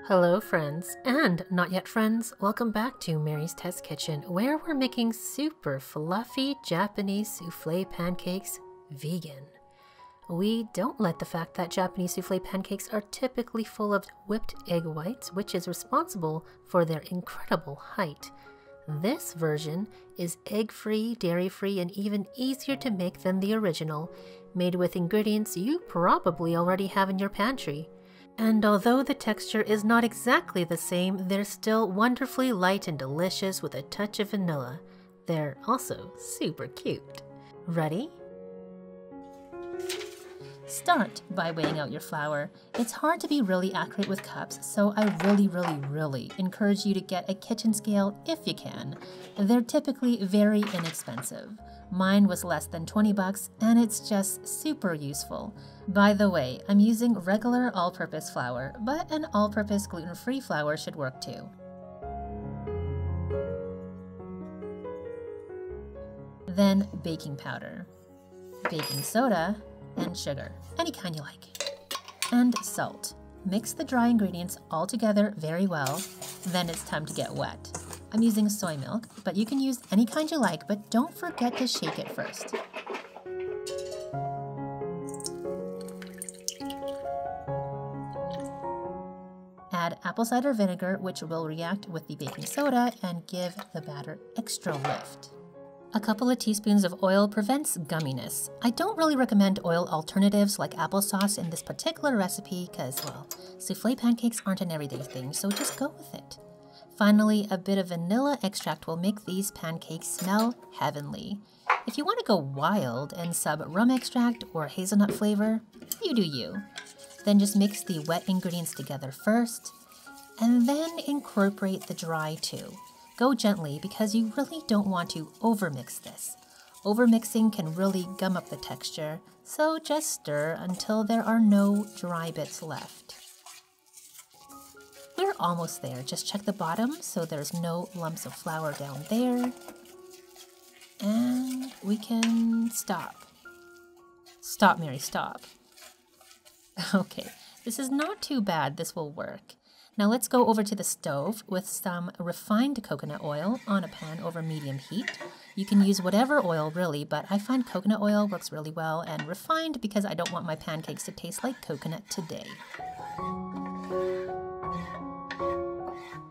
Hello friends, and not yet friends, welcome back to Mary's Test Kitchen, where we're making super fluffy Japanese souffle pancakes vegan. We don't let the fact that Japanese souffle pancakes are typically full of whipped egg whites, which is responsible for their incredible height. This version is egg-free, dairy-free, and even easier to make than the original, made with ingredients you probably already have in your pantry. And although the texture is not exactly the same, they're still wonderfully light and delicious with a touch of vanilla. They're also super cute. Ready? Start by weighing out your flour. It's hard to be really accurate with cups, so I really encourage you to get a kitchen scale if you can. They're typically very inexpensive. Mine was less than 20 bucks, and it's just super useful. By the way, I'm using regular all-purpose flour, but an all-purpose gluten-free flour should work too. Then baking powder, baking soda, and sugar, any kind you like, and salt. Mix the dry ingredients all together very well, then it's time to get wet. I'm using soy milk, but you can use any kind you like, but don't forget to shake it first. Add apple cider vinegar, which will react with the baking soda and give the batter extra lift. A couple of teaspoons of oil prevents gumminess. I don't really recommend oil alternatives like applesauce in this particular recipe because, well, souffle pancakes aren't an everyday thing, so just go with it. Finally, a bit of vanilla extract will make these pancakes smell heavenly. If you want to go wild and sub rum extract or hazelnut flavor, you do you. Then just mix the wet ingredients together first, and then incorporate the dry too. Go gently because you really don't want to overmix this. Overmixing can really gum up the texture, so just stir until there are no dry bits left. We're almost there. Just check the bottom so there's no lumps of flour down there. And we can stop. Stop, Mary, stop. Okay, this is not too bad. This will work. Now let's go over to the stove with some refined coconut oil on a pan over medium heat. You can use whatever oil really, but I find coconut oil works really well, and refined because I don't want my pancakes to taste like coconut today.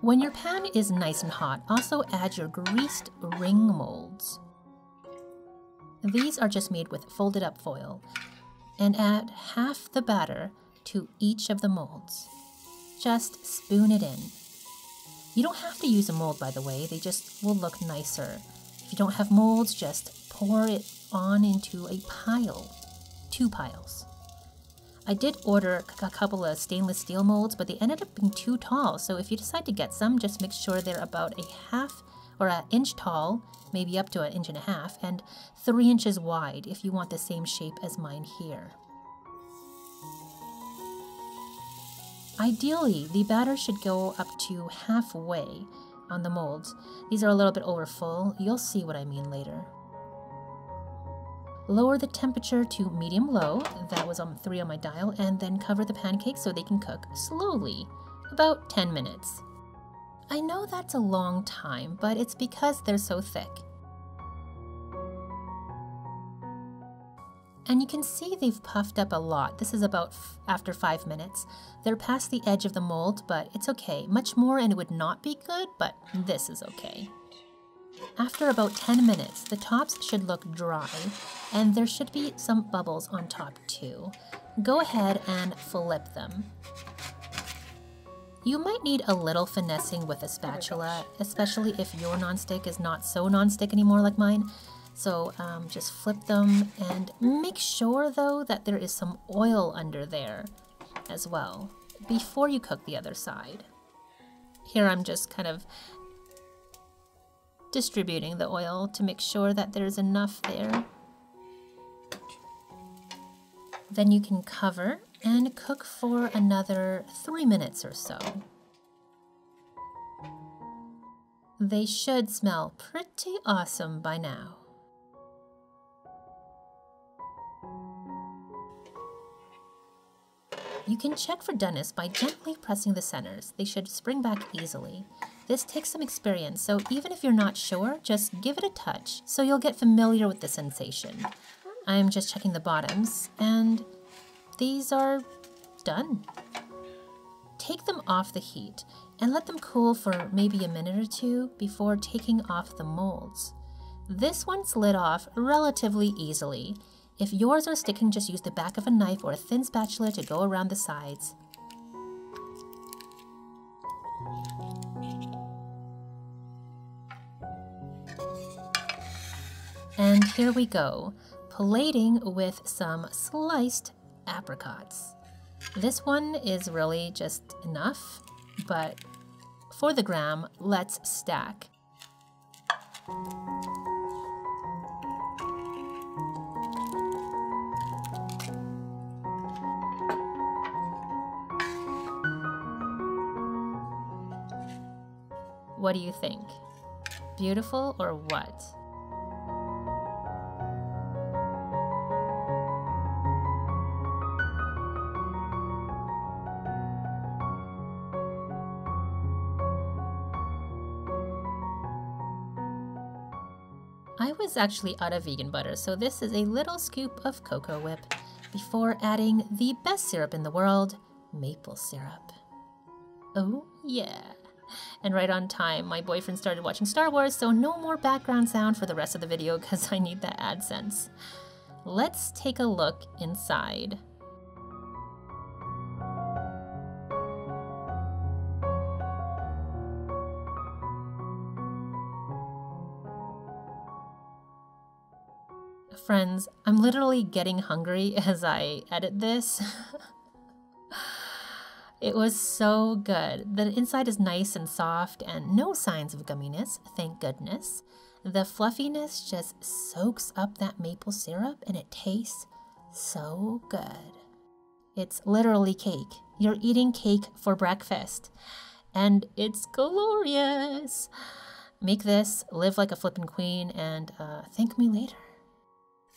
When your pan is nice and hot, also add your greased ring molds. These are just made with folded up foil, and add half the batter to each of the molds. Just spoon it in. You don't have to use a mold, by the way, they just will look nicer. If you don't have molds, just pour it on into a pile, 2 piles. I did order a couple of stainless steel molds, but they ended up being too tall, so if you decide to get some, just make sure they're about a half or an inch tall, maybe up to 1.5 inches, and 3 inches wide if you want the same shape as mine here. Ideally, the batter should go up to halfway on the molds. These are a little bit over full. You'll see what I mean later. Lower the temperature to medium-low, that was on 3 on my dial, and then cover the pancakes so they can cook slowly, about 10 minutes. I know that's a long time, but it's because they're so thick. And you can see they've puffed up a lot. This is about after 5 minutes. They're past the edge of the mold, but it's okay. Much more and it would not be good, but this is okay. After about 10 minutes, the tops should look dry, and there should be some bubbles on top too. Go ahead and flip them. You might need a little finessing with a spatula, especially if your nonstick is not so nonstick anymore like mine. So just flip them and make sure though that there is some oil under there as well before you cook the other side. Here I'm just kind of distributing the oil to make sure that there's enough there. Then you can cover and cook for another 3 minutes or so. They should smell pretty awesome by now. You can check for doneness by gently pressing the centers. They should spring back easily. This takes some experience, so even if you're not sure, just give it a touch so you'll get familiar with the sensation. I'm just checking the bottoms, and these are done. Take them off the heat and let them cool for maybe a minute or two before taking off the molds. This one slid off relatively easily. If yours are sticking, just use the back of a knife or a thin spatula to go around the sides. And here we go, plating with some sliced apricots. This one is really just enough, but for the gram, let's stack. What do you think? Beautiful or what? I was actually out of vegan butter, so this is a little scoop of cocoa whip before adding the best syrup in the world, maple syrup. Oh yeah. And right on time, my boyfriend started watching Star Wars, so no more background sound for the rest of the video because I need that AdSense. Let's take a look inside. Friends, I'm literally getting hungry as I edit this. It was so good. The inside is nice and soft and no signs of gumminess, thank goodness. The fluffiness just soaks up that maple syrup and it tastes so good. It's literally cake. You're eating cake for breakfast. And it's glorious. Make this, live like a flippin' queen, and thank me later.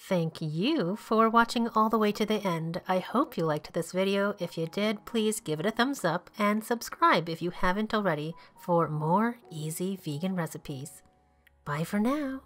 Thank you for watching all the way to the end. I hope you liked this video. If you did, please give it a thumbs up and subscribe if you haven't already for more easy vegan recipes. Bye for now.